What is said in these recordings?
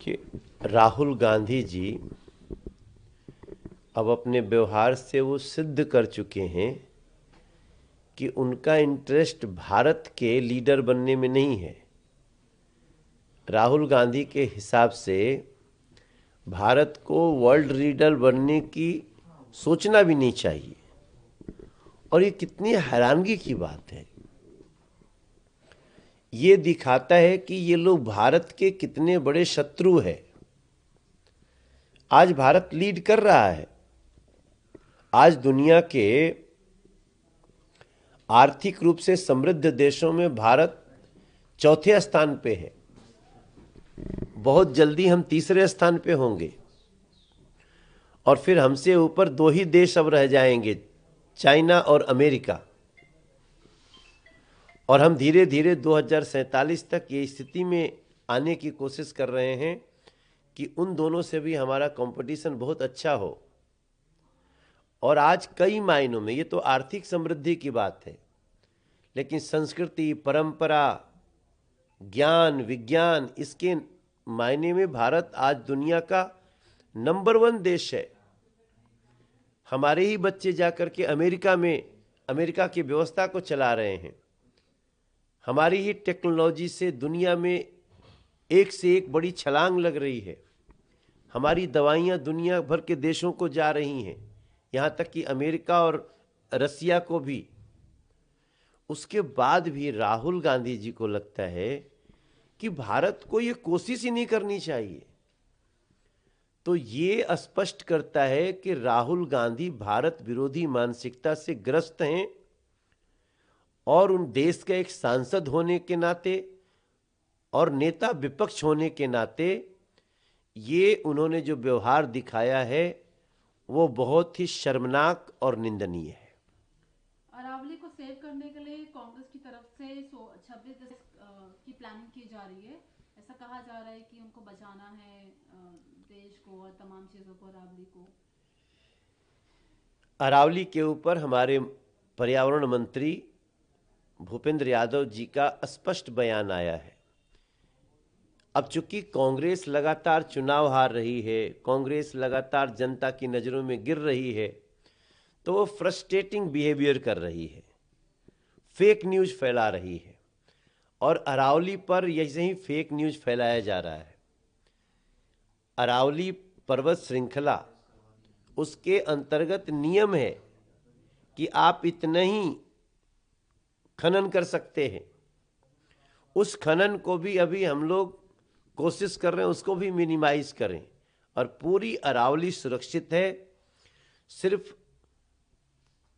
कि राहुल गांधी जी अब अपने व्यवहार से वो सिद्ध कर चुके हैं कि उनका इंटरेस्ट भारत के लीडर बनने में नहीं है। राहुल गांधी के हिसाब से भारत को वर्ल्ड लीडर बनने की सोचना भी नहीं चाहिए। और ये कितनी हैरानगी की बात है। ये दिखाता है कि ये लोग भारत के कितने बड़े शत्रु हैं। आज भारत लीड कर रहा है। आज दुनिया के आर्थिक रूप से समृद्ध देशों में भारत चौथे स्थान पे है। बहुत जल्दी हम तीसरे स्थान पे होंगे और फिर हमसे ऊपर दो ही देश अब रह जाएंगे, चाइना और अमेरिका। और हम धीरे धीरे 2047 तक ये स्थिति में आने की कोशिश कर रहे हैं कि उन दोनों से भी हमारा कंपटीशन बहुत अच्छा हो। और आज कई मायनों में ये तो आर्थिक समृद्धि की बात है, लेकिन संस्कृति, परंपरा, ज्ञान, विज्ञान, इसके मायने में भारत आज दुनिया का नंबर 1 देश है। हमारे ही बच्चे जाकर के अमेरिका में अमेरिका की व्यवस्था को चला रहे हैं। हमारी ही टेक्नोलॉजी से दुनिया में एक से एक बड़ी छलांग लग रही है। हमारी दवाइयाँ दुनिया भर के देशों को जा रही हैं, यहाँ तक कि अमेरिका और रसिया को भी। उसके बाद भी राहुल गांधी जी को लगता है कि भारत को ये कोशिश ही नहीं करनी चाहिए। तो ये स्पष्ट करता है कि राहुल गांधी भारत विरोधी मानसिकता से ग्रस्त हैं और उन देश का एक सांसद होने के नाते और नेता विपक्ष होने के नाते ये उन्होंने जो व्यवहार दिखाया है वो बहुत ही शर्मनाक और निंदनीय है। अरावली को सेव करने के लिए कांग्रेस की तरफ से 26 की प्लानिंग की जा रही है। ऐसा कहा जा रहा है कि उनको बचाना है, देश को और तमाम चीजों को, अरावली को। अरावली के ऊपर हमारे पर्यावरण मंत्री भूपेंद्र यादव जी का स्पष्ट बयान आया है। अब चूंकि कांग्रेस लगातार चुनाव हार रही है, कांग्रेस लगातार जनता की नज़रों में गिर रही है, तो वो फ्रस्ट्रेटिंग बिहेवियर कर रही है, फेक न्यूज़ फैला रही है। और अरावली पर ऐसे ही फेक न्यूज़ फैलाया जा रहा है। अरावली पर्वत श्रृंखला, उसके अंतर्गत नियम है कि आप इतना ही खनन कर सकते हैं। उस खनन को भी अभी हम लोग कोशिश कर रहे हैं उसको भी मिनिमाइज करें और पूरी अरावली सुरक्षित है। सिर्फ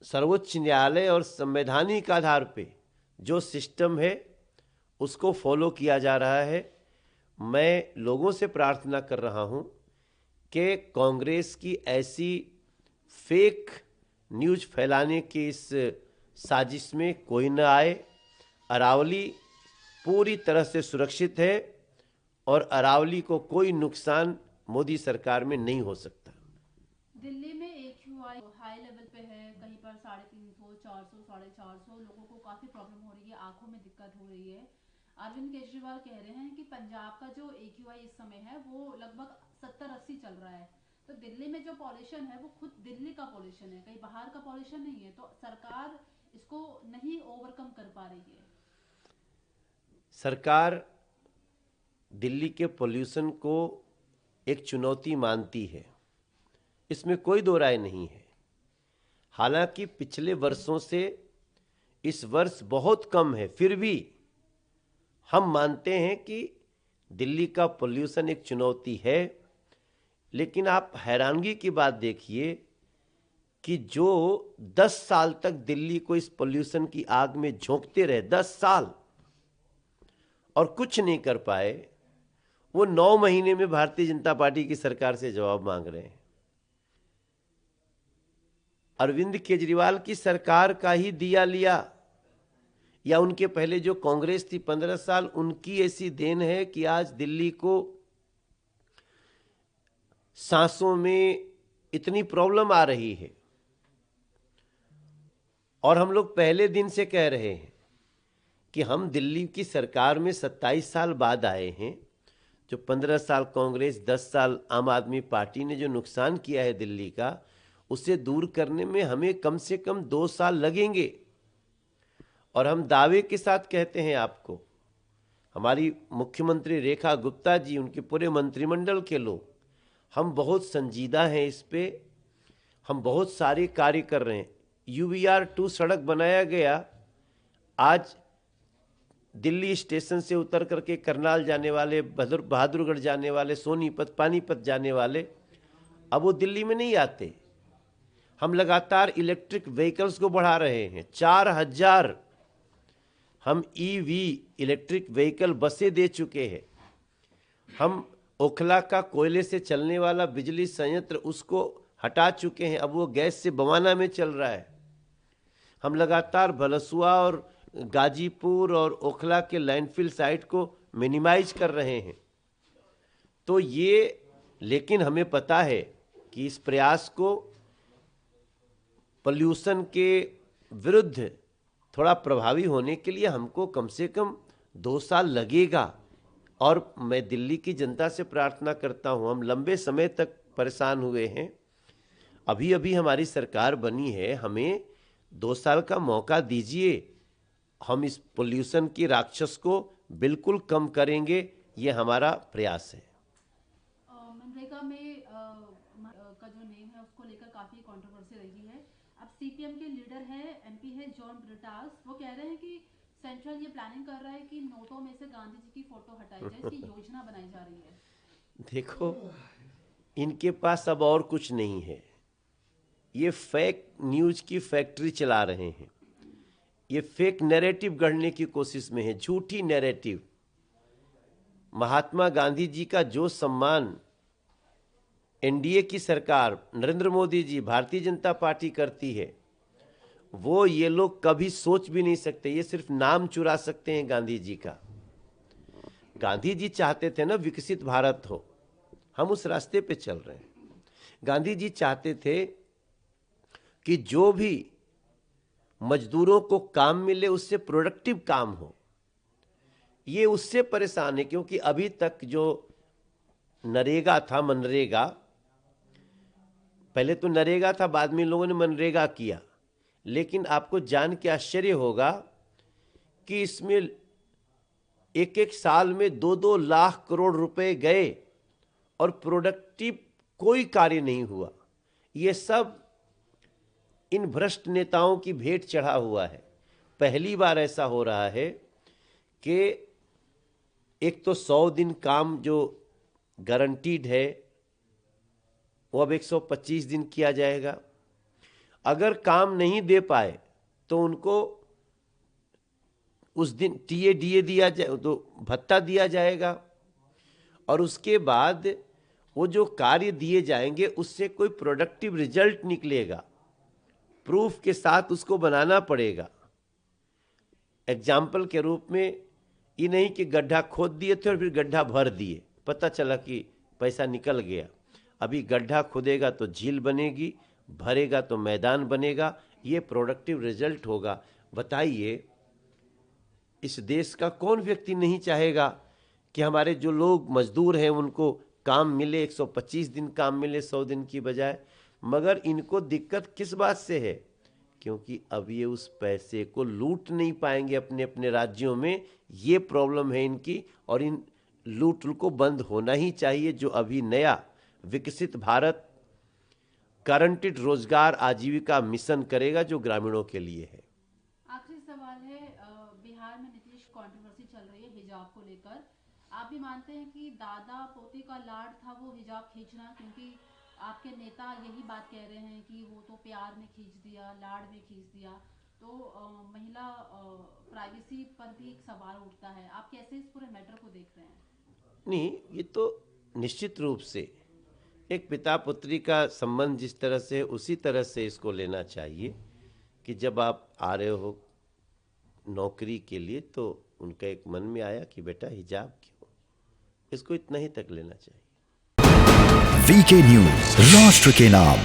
सर्वोच्च न्यायालय और संवैधानिक आधार पे जो सिस्टम है उसको फॉलो किया जा रहा है। मैं लोगों से प्रार्थना कर रहा हूं कि कांग्रेस की ऐसी फेक न्यूज़ फैलाने की इस साजिश में कोई न आए। अरावली पूरी तरह से सुरक्षित है और अरावली को कोई नुकसान मोदी सरकार में नहीं हो सकता। दिल्ली में AQI हाई लेवल पे है, कहीं पर 350, 400, 450 लोगों को काफी प्रॉब्लम हो रही है, आंखों में दिक्कत हो रही है। अरविंद केजरीवाल कह रहे हैं कि पंजाब का जो AQI इस समय है वो लगभग 70-80 चल रहा है। तो दिल्ली में जो पॉल्यूशन है वो खुद दिल्ली का पॉल्यूशन है, कहीं बाहर का पॉल्यूशन नहीं है। तो सरकार इसको नहीं ओवरकम कर पा रही है। सरकार दिल्ली के पोल्यूशन को एक चुनौती मानती है, इसमें कोई दो राय नहीं है। हालांकि पिछले वर्षों से इस वर्ष बहुत कम है, फिर भी हम मानते हैं कि दिल्ली का पोल्यूशन एक चुनौती है। लेकिन आप हैरानगी की बात देखिए कि जो 10 साल तक दिल्ली को इस पोल्यूशन की आग में झोंकते रहे, 10 साल, और कुछ नहीं कर पाए, वो 9 महीने में भारतीय जनता पार्टी की सरकार से जवाब मांग रहे हैं। अरविंद केजरीवाल की सरकार का ही दिया लिया या उनके पहले जो कांग्रेस थी 15 साल, उनकी ऐसी देन है कि आज दिल्ली को सांसों में इतनी प्रॉब्लम आ रही है। और हम लोग पहले दिन से कह रहे हैं कि हम दिल्ली की सरकार में 27 साल बाद आए हैं, जो 15 साल कांग्रेस, 10 साल आम आदमी पार्टी ने जो नुकसान किया है दिल्ली का, उसे दूर करने में हमें कम से कम 2 साल लगेंगे। और हम दावे के साथ कहते हैं आपको, हमारी मुख्यमंत्री रेखा गुप्ता जी, उनके पूरे मंत्रिमंडल के लोग, हम बहुत संजीदा हैं इस पे, हम बहुत सारे कार्य कर रहे हैं। UBR 2 सड़क बनाया गया, आज दिल्ली स्टेशन से उतर करके करनाल जाने वाले, बहादुरगढ़ जाने वाले, सोनीपत, पानीपत जाने वाले, अब वो दिल्ली में नहीं आते। हम लगातार इलेक्ट्रिक व्हीकल्स को बढ़ा रहे हैं। 4000 हम EV इलेक्ट्रिक व्हीकल बसें दे चुके हैं। हम ओखला का कोयले से चलने वाला बिजली संयंत्र उसको हटा चुके हैं, अब वो गैस से बवाना में चल रहा है। हम लगातार भलसुआ और गाजीपुर और ओखला के लैंडफिल साइट को मिनिमाइज कर रहे हैं। तो ये, लेकिन हमें पता है कि इस प्रयास को पोल्यूशन के विरुद्ध थोड़ा प्रभावी होने के लिए हमको कम से कम 2 साल लगेगा। और मैं दिल्ली की जनता से प्रार्थना करता हूँ, हम लंबे समय तक परेशान हुए हैं, अभी अभी हमारी सरकार बनी है, हमें 2 साल का मौका दीजिए। हम इस पोल्यूशन की राक्षस को बिल्कुल कम करेंगे, ये हमारा प्रयास है। मनरेगा में का जो नेम है उसको लेकर काफी कंट्रोवर्सी रही है। अब CPM के लीडर है, MP है जॉन ब्रिटास, वो कह रहे हैं कि सेंट्रल ये प्लानिंग कर रहा है कि नोटों में से गांधी जी की फोटो हटाई जाए, इसकी योजना बनाई जा रही है। देखो, इनके पास अब और कुछ नहीं है, ये फेक न्यूज की फैक्ट्री चला रहे हैं, ये फेक नैरेटिव गढ़ने की कोशिश में है, झूठी नैरेटिव। महात्मा गांधी जी का जो सम्मान NDA की सरकार, नरेंद्र मोदी जी, भारतीय जनता पार्टी करती है, वो ये लोग कभी सोच भी नहीं सकते। ये सिर्फ नाम चुरा सकते हैं गांधी जी का। गांधी जी चाहते थे ना विकसित भारत हो, हम उस रास्ते पे चल रहे हैं। गांधी जी चाहते थे कि जो भी मजदूरों को काम मिले उससे प्रोडक्टिव काम हो। ये उससे परेशान है क्योंकि अभी तक जो नरेगा था, मनरेगा, पहले तो नरेगा था, बाद में लोगों ने मनरेगा किया, लेकिन आपको जान के आश्चर्य होगा कि इसमें एक एक साल में 2-2 लाख करोड़ रुपए गए और प्रोडक्टिव कोई कार्य नहीं हुआ। ये सब इन भ्रष्ट नेताओं की भेंट चढ़ा हुआ है। पहली बार ऐसा हो रहा है कि एक तो 100 दिन काम जो गारंटीड है वो अब 125 दिन किया जाएगा। अगर काम नहीं दे पाए तो उनको उस दिन TADA दिया जाए, तो भत्ता दिया जाएगा, और उसके बाद वो जो कार्य दिए जाएंगे उससे कोई प्रोडक्टिव रिजल्ट निकलेगा, प्रूफ के साथ उसको बनाना पड़ेगा। एग्जाम्पल के रूप में ये नहीं कि गड्ढा खोद दिए थे और फिर गड्ढा भर दिए, पता चला कि पैसा निकल गया। अभी गड्ढा खोदेगा तो झील बनेगी, भरेगा तो मैदान बनेगा, ये प्रोडक्टिव रिजल्ट होगा। बताइए, इस देश का कौन व्यक्ति नहीं चाहेगा कि हमारे जो लोग मजदूर हैं उनको काम मिले, 125 दिन काम मिले 100 दिन की बजाय। मगर इनको दिक्कत किस बात से है? क्योंकि अब ये उस पैसे को लूट नहीं पाएंगे अपने अपने राज्यों में, ये प्रॉब्लम है इनकी। और इन लूट को बंद होना ही चाहिए, जो अभी नया विकसित भारत गारंटीड रोजगार आजीविका मिशन करेगा, जो ग्रामीणों के लिए है। आखिरी सवाल है, बिहार में नीतीश कंट्रोवर्सी चल रही है हिजाब को लेकर। आप भी मानते हैं कि दादा पोते का लाड था वो हिजाब खींचना, क्योंकि आपके नेता यही बात कह रहे हैं कि वो तो प्यार में खींच दिया, लाड में खींच दिया, तो महिला प्राइवेसी पर भी एक सवाल उठता है। आप कैसे इस पूरे मैटर को देख रहे हैं? नहीं, ये तो निश्चित रूप से एक पिता पुत्री का संबंध जिस तरह से उसी तरह से इसको लेना चाहिए कि जब आप आ रहे हो नौकरी के लिए तो उनका एक मन में आया कि बेटा हिजाब क्यों, इसको इतना ही तक लेना चाहिए। VK न्यूज, राष्ट्र के नाम।